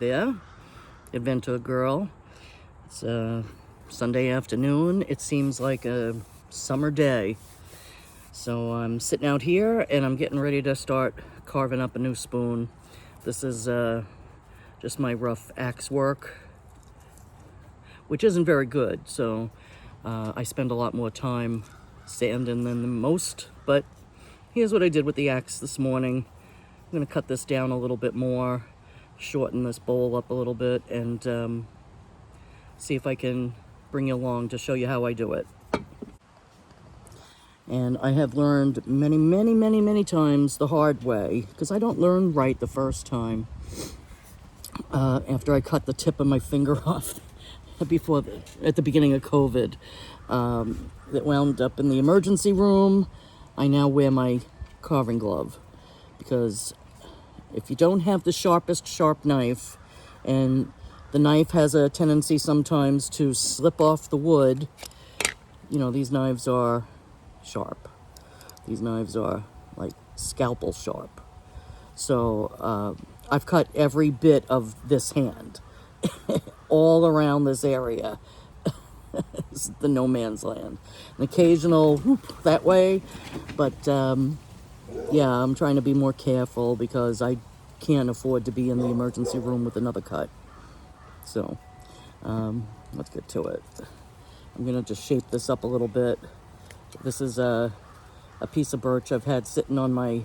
there, Adventourgirl. It's a Sunday afternoon. It seems like a summer day. So I'm sitting out here and I'm getting ready to start carving up a new spoon. This is just my rough axe work, which isn't very good. So I spend a lot more time sanding than most, but here's what I did with the axe this morning. I'm gonna cut this down a little bit more, shorten this bowl up a little bit, and see if I can bring you along to show you how I do it. And I have learned many times the hard way, because I don't learn right the first time. After I cut the tip of my finger off at the beginning of COVID, that wound up in the emergency room. I now wear my carving glove, because if you don't have the sharpest sharp knife, and the knife has a tendency sometimes to slip off the wood, you know, these knives are sharp. These knives are like scalpel sharp. So I've cut every bit of this hand all around this area. This is the no man's land. An occasional whoop that way, but yeah, I'm trying to be more careful because I can't afford to be in the emergency room with another cut. So let's get to it. I'm gonna just shape this up a little bit. This is a piece of birch I've had sitting on my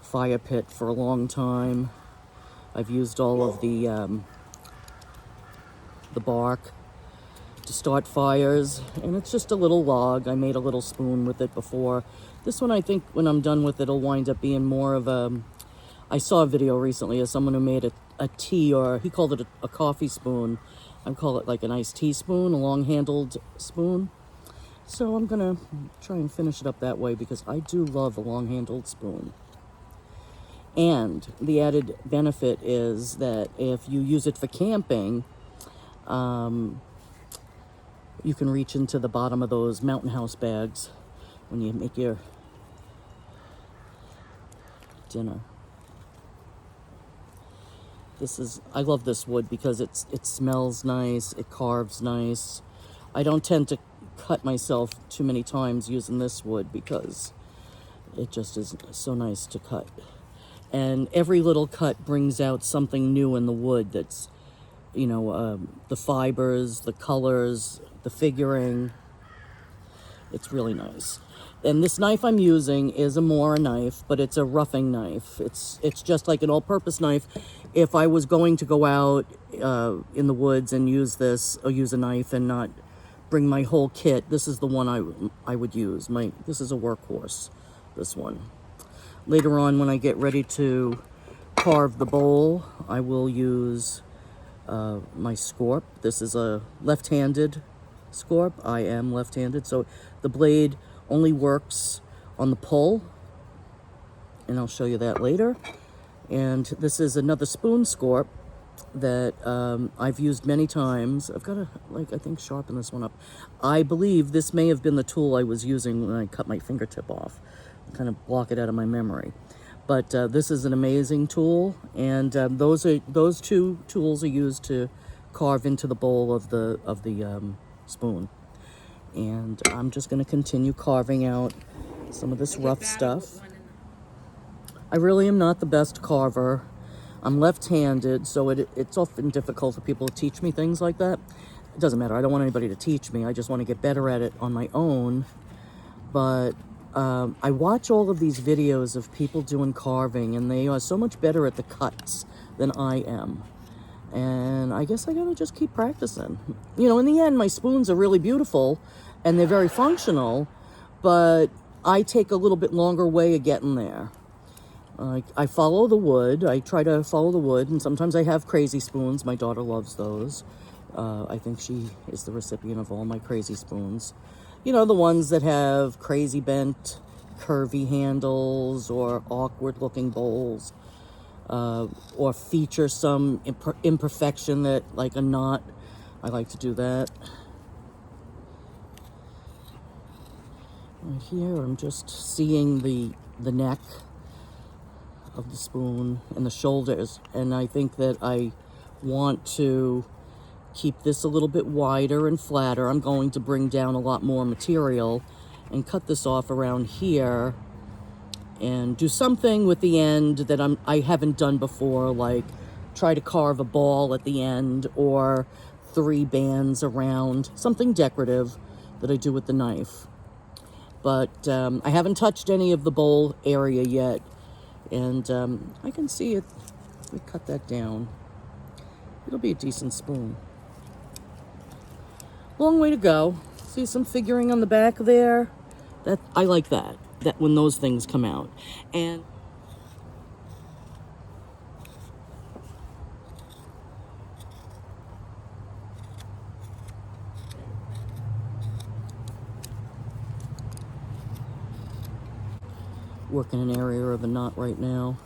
fire pit for a long time. I've used all of the bark to start fires, and it's just a little log. I made a little spoon with it before. This one, I think when I'm done with it, it'll wind up being more of a... I saw a video recently of someone who made a tea, or he called it a coffee spoon. I call it like an iced tea spoon, a long-handled spoon. So I'm gonna try and finish it up that way, because I do love a long-handled spoon. And the added benefit is that if you use it for camping, you can reach into the bottom of those Mountain House bags when you make your dinner. I love this wood because it smells nice, it carves nice. I don't tend to cut myself too many times using this wood because it just is so nice to cut. And every little cut brings out something new in the wood that's, you know, the fibers, the colors, the figuring. It's really nice. And this knife I'm using is a Mora knife, but it's a roughing knife. It's just like an all-purpose knife. If I was going to go out in the woods and use this, or use a knife and not bring my whole kit, this is the one I would use. This is a workhorse, this one. Later on, when I get ready to carve the bowl, I will use my Scorp. This is a left-handed Scorp. I am left-handed, so the blade only works on the pull, and I'll show you that later. And this is another spoon Scorp that I've used many times. I've got to, I think, sharpen this one up. I believe this may have been the tool I was using when I cut my fingertip off. Kind of block it out of my memory. But this is an amazing tool, and those two tools are used to carve into the bowl of the spoon. And I'm just going to continue carving out some of this rough stuff. I really am not the best carver. I'm left-handed, so it's often difficult for people to teach me things like that. It doesn't matter. I don't want anybody to teach me. I just want to get better at it on my own. But I watch all of these videos of people doing carving, and they are so much better at the cuts than I am. And I guess I gotta just keep practicing. You know, in the end, my spoons are really beautiful, and they're very functional, but I take a little bit longer way of getting there. I follow the wood. I try to follow the wood, and sometimes I have crazy spoons. My daughter loves those. I think she is the recipient of all my crazy spoons. You know, the ones that have crazy bent, curvy handles, or awkward-looking bowls, or feature some imperfection that, like a knot. I like to do that. Right here, I'm just seeing the neck of the spoon and the shoulders. And I think that I want to keep this a little bit wider and flatter. I'm going to bring down a lot more material and cut this off around here and do something with the end that I haven't done before, like try to carve a ball at the end or 3 bands around, something decorative that I do with the knife. But I haven't touched any of the bowl area yet, and I can see it. We cut that down. It'll be a decent spoon. Long way to go. See some figuring on the back there? That I like that when those things come out. And working an area of a knot right now.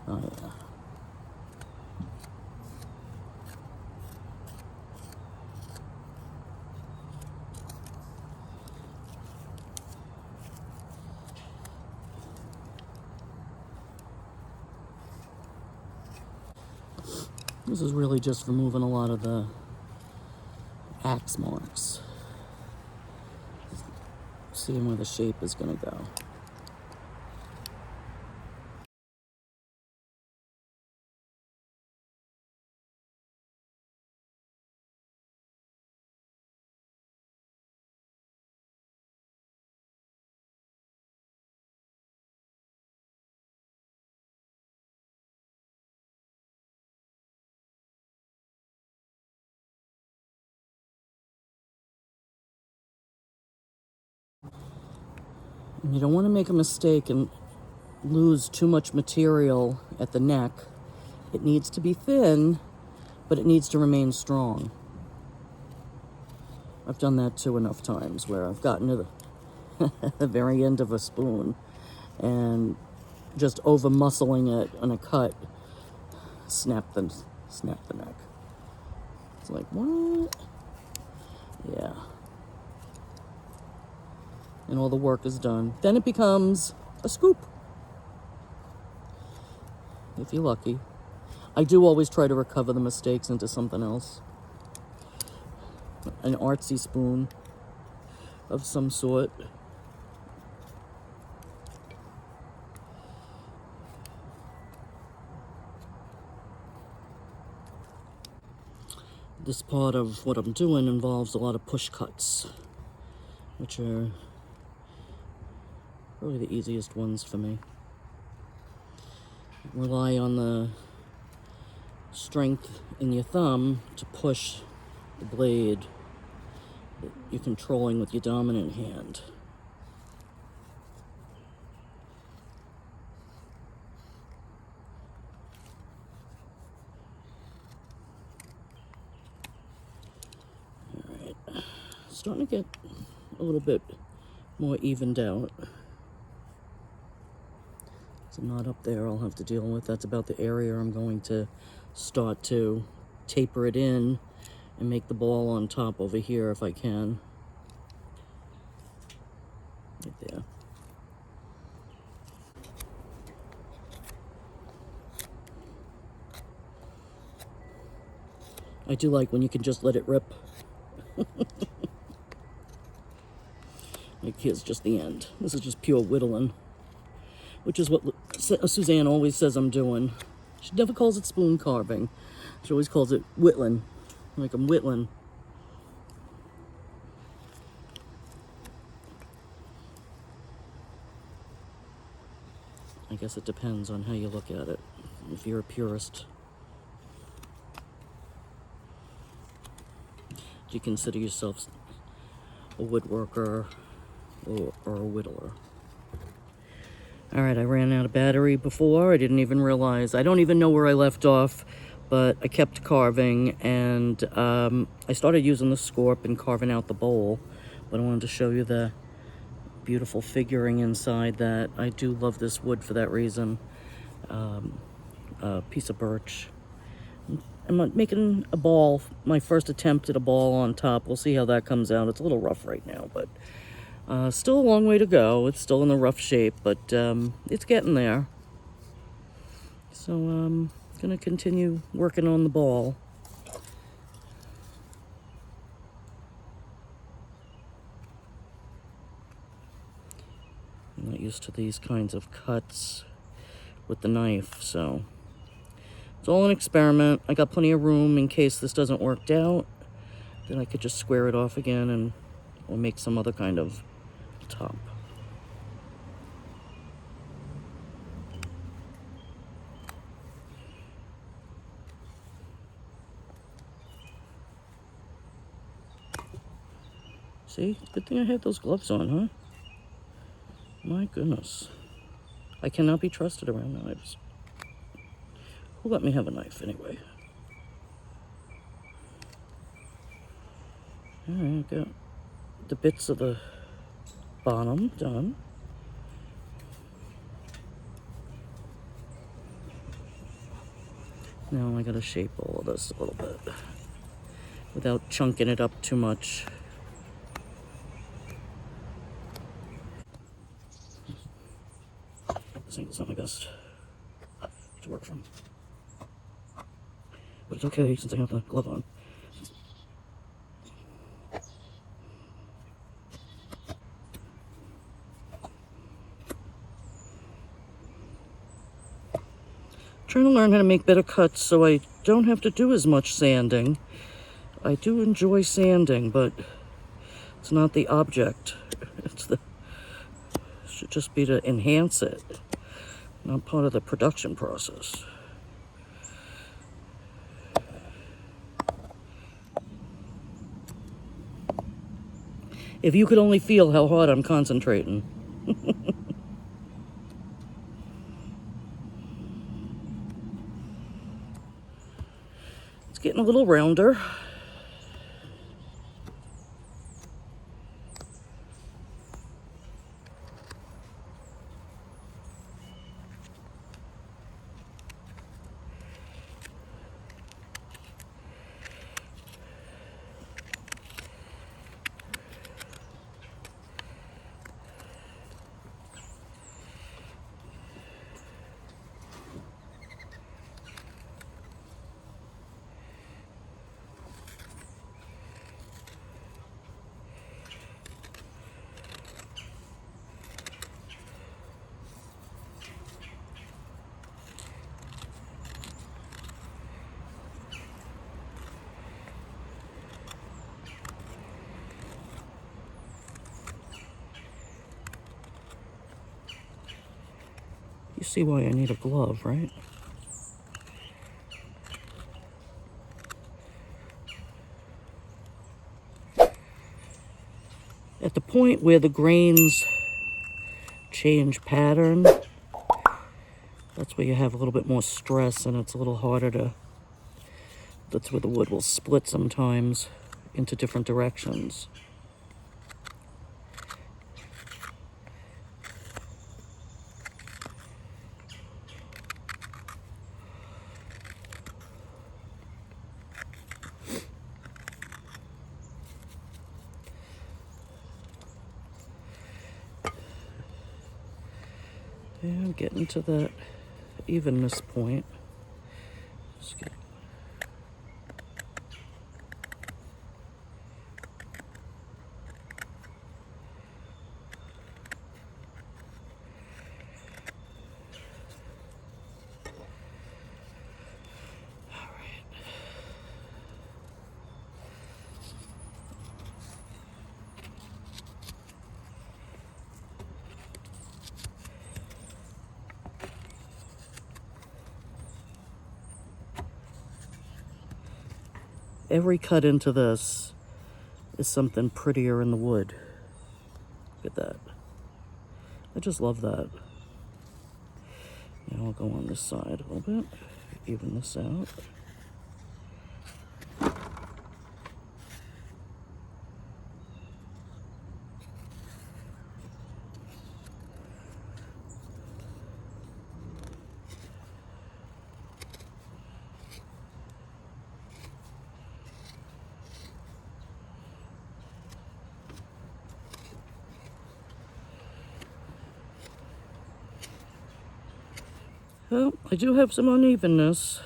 Oh yeah. This is really just removing a lot of the axe marks. Seeing where the shape is going to go. And you don't want to make a mistake and lose too much material at the neck. It needs to be thin, but it needs to remain strong. I've done that too enough times where I've gotten to the very end of a spoon and just over muscling it on a cut, snap the neck. It's like, what? Yeah. And all the work is done. Then it becomes a scoop. If you're lucky. I do always try to recover the mistakes into something else. An artsy spoon of some sort. This part of what I'm doing involves a lot of push cuts, which are really the easiest ones for me. Rely on the strength in your thumb to push the blade that you're controlling with your dominant hand. Alright, starting to get a little bit more evened out. There's a knot up there I'll have to deal with. That's about the area I'm going to start to taper it in and make the ball on top over here if I can. Right there. I do like when you can just let it rip. Like here's just the end. This is just pure whittling, which is what Suzanne always says I'm doing. She never calls it spoon carving. She always calls it whittling. Like I'm whittling. I guess it depends on how you look at it. If you're a purist, do you consider yourself a woodworker or a whittler? All right, I ran out of battery before. I didn't even realize. I don't even know where I left off, but I kept carving, and I started using the Scorp and carving out the bowl, but I wanted to show you the beautiful figuring inside that. I do love this wood for that reason. A piece of birch. I'm making a ball, my first attempt at a ball on top. We'll see how that comes out. It's a little rough right now, but Still a long way to go. It's still in a rough shape, but it's getting there. So I'm going to continue working on the ball. I'm not used to these kinds of cuts with the knife, so it's all an experiment. I got plenty of room in case this doesn't work out. Then I could just square it off again and we'll make some other kind of top. See, good thing I had those gloves on, huh? My goodness. I cannot be trusted around knives. Who let me have a knife anyway? Alright, got the bits of the bottom done. Now I gotta shape all of this a little bit without chunking it up too much. This ain't not my best to work from. But it's okay since I have the glove on. Trying to learn how to make better cuts so I don't have to do as much sanding. I do enjoy sanding, but it's not the object. It should just be to enhance it, not part of the production process. If you could only feel how hard I'm concentrating. It's getting a little rounder. You see why I need a glove, right? At the point where the grains change pattern, that's where you have a little bit more stress and it's a little harder to, that's where the wood will split sometimes into different directions. And I'm getting to that evenness point. Just get every cut into this is something prettier in the wood. Look at that. I just love that. Now I'll go on this side a little bit, even this out. Well, I do have some unevenness,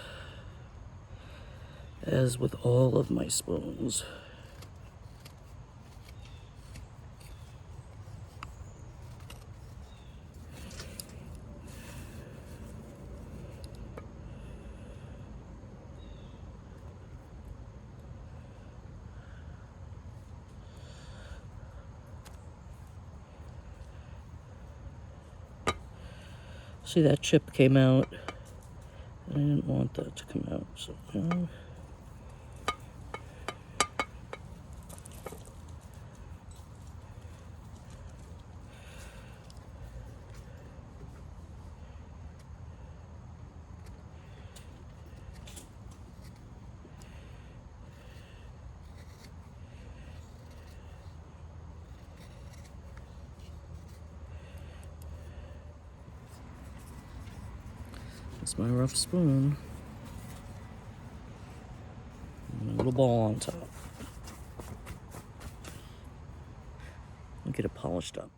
as with all of my spoons. See, that chip came out. I didn't want that to come out, so now. That's my rough spoon. And a little ball on top. I'll get it polished up.